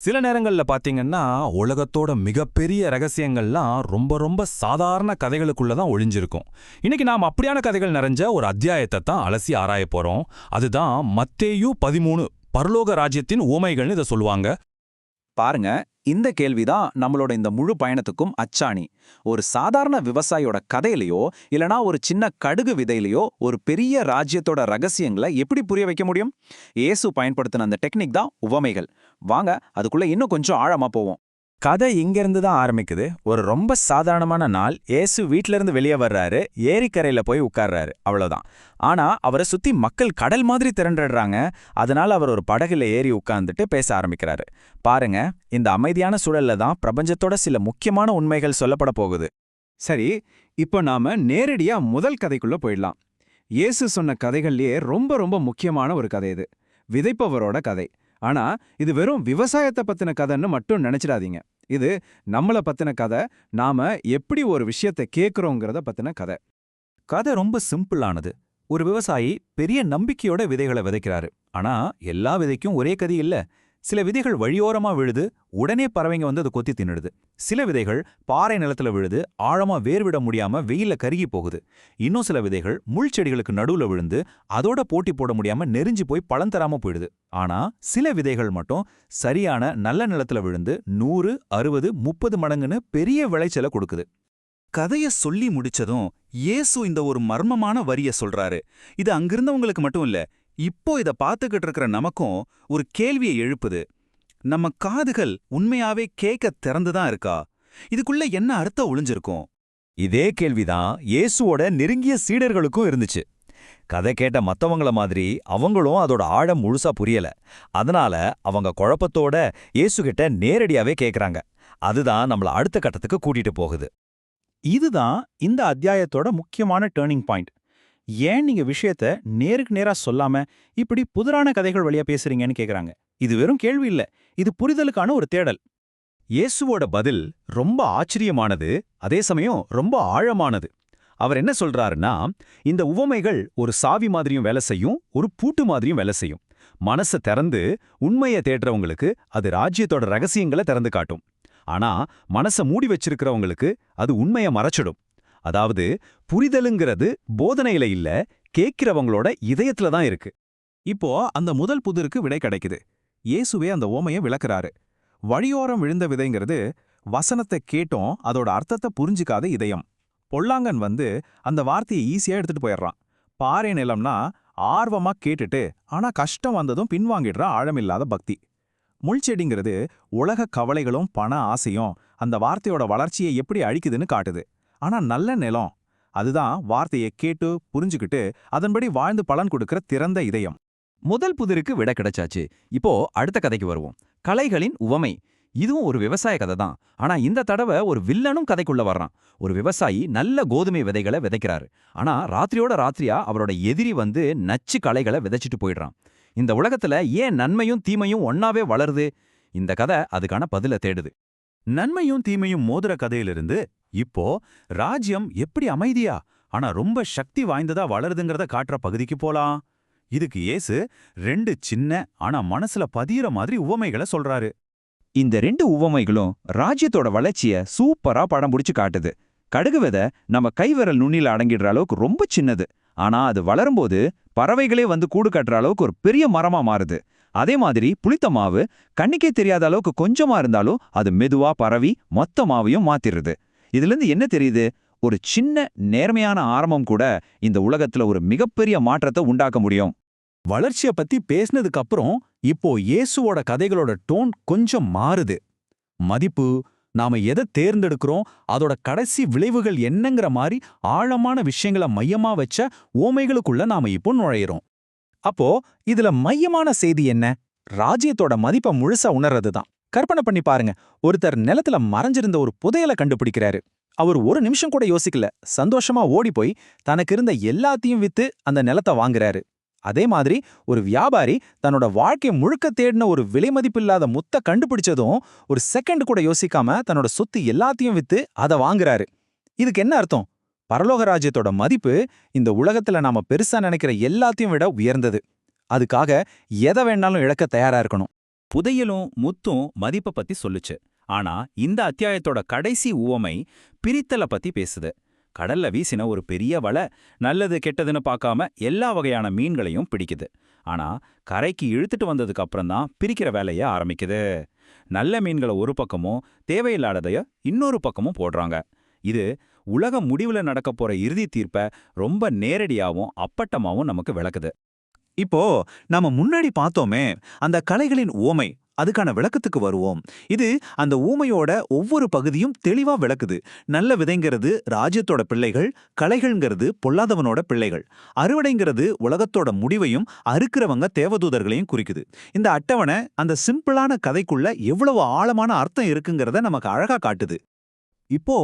சில நேரங்கள்ல பாத்தீங்கன்னா, உலகத்தோட மிகப்பெரிய ரகசியங்கள்லாம் ரொம்ப ரொம்ப சாதாரண கதைகளுக்குள்ள தான் ஒளிஞ்சிருக்கும். இன்னைக்கு நாம் அப்படியான கதைகள் நிறைஞ்ச ஒரு அத்தியாயத்தை தான் அலசி ஆராயப் போறோம். அதுதான் மத்தேயு 13 பரலோக ராஜ்யத்தின் உவமைகள்னு இத சொல்லுவாங்க. பாருங்க, இந்த கேள்விதான் நம்மளோட இந்த முழு பயணத்துக்கும் அச்சாணி. ஒரு சாதாரண விவசாயியோட கதையிலயோ இல்லனா ஒரு சின்ன கடுகு விதையிலயோ ஒரு பெரிய ராஜ்யத்தோட ரகசியங்களை எப்படி புரிய வைக்க முடியும்? இயேசு பயன்படுத்தின அந்த டெக்னிக் தான் உவமைகள். வாங்க அதுக்குள்ள இன்னும் கொஞ்சம் ஆழமா போவோம். கதை இங்கிருந்து தான் ஆரம்பிக்குது. ஒரு ரொம்ப சாதாரணமான நாள். இயேசு வீட்ல இருந்து வெளியே வர்றாரு. ஏரிக்கரையில போய் உட்கார்றாரு. அவ்வளவுதான். ஆனா அவரை சுத்தி மக்கள் கடல் மாதிரி திரண்டுறாங்க. அதனால அவர் ஒரு படகுல ஏறி உட்கார்ந்துட்டு பேச ஆரம்பிக்கிறாரு. பாருங்க, இந்த அமைதியான சூழல்ல தான் பிரபஞ்சத்தோட சில முக்கியமான உண்மைகள் சொல்லப்பட போகுது. சரி, இப்போ நாம நேரடியா முதல் கதைக்குள்ள போயிடலாம். இயேசு சொன்ன கதைகள்லயே ரொம்ப ரொம்ப முக்கியமான ஒரு கதை இது. விதைப்பவரோட கதை. ஆனா இது வெறும் விவசாயத்தை பத்தின கதைன்னு மட்டும் நினைச்சிடாதீங்க. இது நம்மள பத்தின கதை. நாம எப்படி ஒரு விஷயத்தை கேட்கிறோங்கிறத பத்தின கதை. கதை ரொம்ப சிம்பிளானது. ஒரு விவசாயி பெரிய நம்பிக்கையோட விதைகளை விதைக்கிறாரு. ஆனா எல்லா விதைக்கும் ஒரே கதி இல்ல. சில விதைகள் வழியோரமா விழுது, உடனே பறவைங்க வந்து அதை கொத்தி தின்னுடுது. சில விதைகள் பாறை நிலத்துல விழுது, ஆழமா வேர்விட முடியாம வெயில்ல கருகி போகுது. இன்னும் சில விதைகள் முள் செடிகளுக்கு நடுவுல விழுந்து அதோட போட்டி போட முடியாம நெறிஞ்சு போய் பழம் தராம போயிடுது. ஆனா சில விதைகள் மட்டும் சரியான நல்ல நிலத்துல விழுந்து 100, 60, 30 மடங்குன்னு பெரிய விளைச்சலை கொடுக்குது. கதைய சொல்லி முடிச்சதும் இயேசு இந்த ஒரு மர்மமான வரிய சொல்றாரு. இது அங்கிருந்தவங்களுக்கு மட்டும் இல்ல, இப்போ இத பாத்துக்கிட்டு இருக்கிற நமக்கும் ஒரு கேள்வியை எழுப்புது. நம்ம காதுகள் உண்மையாவே கேட்க திறந்துதான் இருக்கா? இதுக்குள்ள என்ன அர்த்தம் ஒளிஞ்சிருக்கும்? இதே கேள்விதான் இயேசுவோட நெருங்கிய சீடர்களுக்கும் இருந்துச்சு. கதை கேட்ட மத்தவங்கள மாதிரி அவங்களும் அதோட ஆழம் முழுசா புரியல. அதனால அவங்க குழப்பத்தோட இயேசுகிட்ட நேரடியாவே கேக்குறாங்க. அதுதான் நம்மள அடுத்த கட்டத்துக்கு கூட்டிட்டு போகுது. இதுதான் இந்த அத்தியாயத்தோட முக்கியமான டேர்னிங் பாயிண்ட். ஏன் நீங்க விஷயத்த நேருக்கு நேரா சொல்லாம இப்படி புதிரான கதைகள் வழியா பேசுறீங்கன்னு கேக்குறாங்க. இது வெறும் கேள்வி இல்ல, இது புரிதலுக்கான ஒரு தேடல். இயேசுவோட பதில் ரொம்ப ஆச்சரியமானது, அதே சமயம் ரொம்ப ஆழமானது. அவர் என்ன சொல்றாருன்னா, இந்த உவமைகள் ஒரு சாவி மாதிரியும் வேலை செய்யும், ஒரு பூட்டு மாதிரியும் வேலை செய்யும். மனசை திறந்து உண்மையை தேடுறவங்களுக்கு அது ராஜ்யத்தோட ரகசியங்களை திறந்து காட்டும். ஆனா மனச மூடி வச்சிருக்கிறவங்களுக்கு அது உண்மையை மறைச்சிடும். அதாவது புரிதலுங்கிறது போதனையில இல்ல, கேட்கிறவங்களோட இதயத்துல தான் இருக்கு. இப்போ அந்த முதல் புதிருக்கு விடை கிடைக்குது. இயேசுவே அந்த ஓமையை விளக்குறாரு. வழியோரம் விழுந்த விதைங்கிறது வசனத்தை கேட்டோம் அதோட அர்த்தத்தை புரிஞ்சிக்காத இதயம். பொல்லாங்கன் வந்து அந்த வார்த்தையை ஈஸியா எடுத்துட்டு போயிடுறான். பாறை நிலம்னா ஆர்வமா கேட்டுட்டு ஆனா கஷ்டம் வந்ததும் பின்வாங்கிடுற ஆழமில்லாத பக்தி. முள்செடிங்கிறது உலக கவலைகளும் பண ஆசையும் அந்த வார்த்தையோட வளர்ச்சியை எப்படி அழிக்குதுன்னு காட்டுது. ஆனா நல்ல நிலம், அதுதான் வார்த்தையை கேட்டு புரிஞ்சுக்கிட்டு அதன்படி வாழ்ந்து பலன் கொடுக்கிற திறந்த இதயம். முதல் புதிருக்கு விட கிடைச்சாச்சு. இப்போ அடுத்த கதைக்கு வருவோம். களைகளின் உவமை. இதுவும் ஒரு விவசாய கதை தான். ஆனா இந்த தடவை ஒரு வில்லனும் கதைக்குள்ள வர்றான். ஒரு விவசாயி நல்ல கோதுமை விதைகளை விதைக்கிறாரு. ஆனா ராத்திரியோட ராத்திரியா அவரோட எதிரி வந்து நச்சு களைகளை விதைச்சிட்டு போயிடுறான். இந்த உலகத்துல ஏன் நன்மையும் தீமையும் ஒன்னாவே வளருது? இந்த கதை அதுக்கான பதில தேடுது. நன்மையும் தீமையும் மோதிர கதையிலிருந்து இப்போ ராஜ்யம் எப்படி அமைதியா ஆனா ரொம்ப சக்தி வாய்ந்ததா வளருதுங்கிறத காட்டுற பகுதிக்கு போலாம். இதுக்கு இயேசு 2 சின்ன ஆனா மனசுல பதியிற மாதிரி உவமைகளை சொல்றாரு. இந்த 2 உவமைகளும் ராஜ்யத்தோட வளர்ச்சிய சூப்பரா படம் பிடிச்சு காட்டுது. கடுகு விதை நம்ம கைவிரல் நுண்ணில அடங்கிடுற அளவுக்கு ரொம்ப சின்னது. ஆனா அது வளரும்போது பறவைகளே வந்து கூடு கட்டுற அளவுக்கு ஒரு பெரிய மரமா மாறுது. அதே மாதிரி புளித்த மாவு கண்ணுக்கே தெரியாத அளவுக்கு கொஞ்சமா இருந்தாலும் அது மெதுவா பரவி மொத்த மாவையும் மாத்திருது. இதுல இருந்து என்ன தெரியுது? ஒரு சின்ன நேர்மையான ஆரம்பம் கூட இந்த உலகத்துல ஒரு மிகப்பெரிய மாற்றத்தை உண்டாக்க முடியும். வளர்ச்சிய பத்தி பேசினதுக்கு அப்புறம் இப்போ இயேசுவோட கதைகளோட டோன் கொஞ்சம் மாறுது. மதிப்பு, நாம எதை தேர்ந்தெடுக்கிறோம், அதோட கடைசி விளைவுகள் என்னங்கிற மாதிரி ஆழமான விஷயங்களை மையமா வச்ச ஓமைகளுக்குள்ள நாம இப்போ நுழையிறோம். அப்போ இதுல மையமான செய்தி என்ன? ராஜ்யத்தோட மதிப்பை முழுசா உணர்றது தான். கற்பனை பண்ணி பாருங்க, ஒருத்தர் நிலத்துல மறைஞ்சிருந்த ஒரு புதையலை கண்டுபிடிக்கிறாரு. அவர் ஒரு நிமிஷம் கூட யோசிக்கல, சந்தோஷமா ஓடி போய் தனக்கு இருந்த எல்லாத்தையும் வித்து அந்த நிலத்தை வாங்குறாரு. அதே மாதிரி ஒரு வியாபாரி தன்னோட வாழ்க்கை முழுக்க தேடின ஒரு விலை மதிப்பில்லாத முத்தை கண்டுபிடிச்சதும் ஒரு செகண்ட் கூட யோசிக்காம தன்னோட சொத்து எல்லாத்தையும் வித்து அதை வாங்குறாரு. இதுக்கு என்ன அர்த்தம்? பரலோக ராஜ்யத்தோட மதிப்பு இந்த உலகத்துல நாம பெருசா நினைக்கிற எல்லாத்தையும் விட உயர்ந்தது. அதுக்காக எதை வேணாலும் இழக்க தயாரா இருக்கணும். புதையலும் முத்தும் மதிப்பை பத்தி சொல்லுச்சு. ஆனா இந்த அத்தியாயத்தோட கடைசி உவமை பிரித்தலை பத்தி பேசுது. கடல்ல வீசின ஒரு பெரிய வலை நல்லது கெட்டதுன்னு பார்க்காம எல்லா வகையான மீன்களையும் பிடிக்குது. ஆனா கரைக்கு இழுத்துட்டு வந்ததுக்கு அப்புறம் தான் பிரிக்கிற வேலைய ஆரம்பிக்குது. நல்ல மீன்களை ஒரு பக்கமும் தேவையில்லாததைய இன்னொரு பக்கமும் போடுறாங்க. இது உலகம் முடிவுல நடக்க போற இறுதி தீர்ப்பை ரொம்ப நேரடியாவும் அப்பட்டமாவும் நமக்கு விளக்குது. இப்போ நாம முன்னாடி பார்த்தோமே அந்த கலைகளின் உவமை, அதுக்கான விளக்கத்துக்கு வருவோம். இது அந்த ஊமையோட ஒவ்வொரு பகுதியும் தெளிவா விளக்குது. நல்ல விதைங்கிறது ராஜ்யத்தோட பிள்ளைகள், கலைகள்ங்கிறது பொல்லாதவனோட பிள்ளைகள், அறுவடைங்கிறது உலகத்தோட முடிவையும் அறுக்கிறவங்க தேவதூதர்களையும் குறிக்குது. இந்த அட்டவணை அந்த சிம்பிளான கதைக்குள்ள எவ்வளவு ஆழமான அர்த்தம் இருக்குங்கிறத நமக்கு அழகா காட்டுது. இப்போ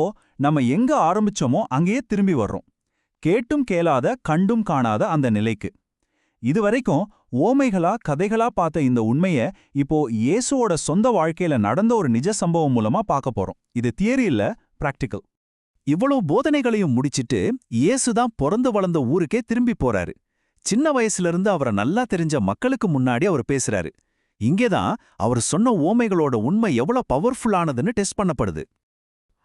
நம்ம எங்க ஆரம்பிச்சோமோ அங்கேயே திரும்பி வர்றோம். கேட்டும் கேளாத கண்டும் காணாத அந்த நிலைக்கு. இதுவரைக்கும் ஓமைகளா கதைகளா பார்த்த இந்த உண்மைய இப்போ இயேசுவோட சொந்த வாழ்க்கையில நடந்த ஒரு நிஜ சம்பவம் மூலமா பார்க்க போறோம். இது தியரி இல்ல, பிராக்டிக்கல். இவ்வளவு போதனைகளையும் முடிச்சிட்டு இயேசுதான் பிறந்து வளர்ந்த ஊருக்கே திரும்பி போறாரு. சின்ன வயசுல இருந்து அவரை நல்லா தெரிஞ்ச மக்களுக்கு முன்னாடி அவர் பேசுறாரு. இங்கேதான் அவர் சொன்ன ஓமைகளோட உண்மை எவ்வளவு பவர்ஃபுல்லானதுன்னு டெஸ்ட் பண்ணப்படுது.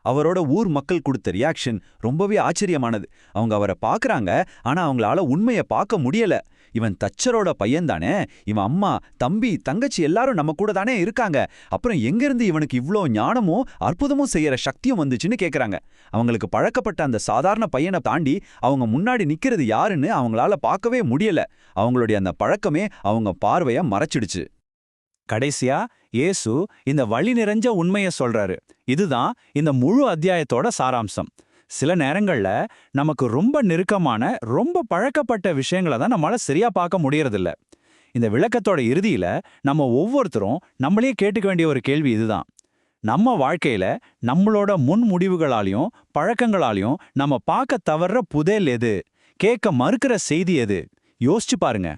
அவரோட ஊர் மக்கள் கொடுத்த ரியாக்ஷன் ரொம்பவே ஆச்சரியமானது. அவங்க அவரை பார்க்கறாங்க, ஆனா அவங்களால உண்மையை பார்க்க முடியல. இவன் தச்சரோட பையன்தானே, இவன் அம்மா தம்பி தங்கச்சி எல்லாரும் நம்ம கூட தானே இருக்காங்க, அப்புறம் எங்கிருந்து இவனுக்கு இவ்ளோ ஞானமும் அற்புதமும் செய்யற சக்தியும் வந்துச்சுன்னு கேக்குறாங்க. அவங்களுக்கு பழக்கப்பட்ட அந்த சாதாரண பையனை தாண்டி அவங்க முன்னாடி நிக்கிறது யாருன்னு அவங்களால பார்க்கவே முடியல. அவங்களுடைய அந்த பழக்கமே அவங்க பார்வைய மறைச்சிடுச்சு. கடைசியா இயேசு இந்த வழி நிறைஞ்ச உண்மைய சொல்றாரு. இதுதான் இந்த முழு அத்தியாயத்தோட சாராம்சம். சில நேரங்கள்ல நமக்கு ரொம்ப நெருக்கமான ரொம்ப பழக்கப்பட்ட விஷயங்களை தான் நம்மளால சரியா பார்க்க முடியறதில்ல. இந்த விளக்கத்தோட இறுதியில நம்ம ஒவ்வொருத்தரும் நம்மளே கேட்டுக்க வேண்டிய ஒரு கேள்வி இதுதான். நம்ம வாழ்க்கையில நம்மளோட முன் முடிவுகளாலையும் பழக்கங்களாலையும் நம்ம பார்க்க தவறுற புதையல் எது, கேட்க மறுக்கிற செய்தி எது? யோசிச்சு பாருங்க.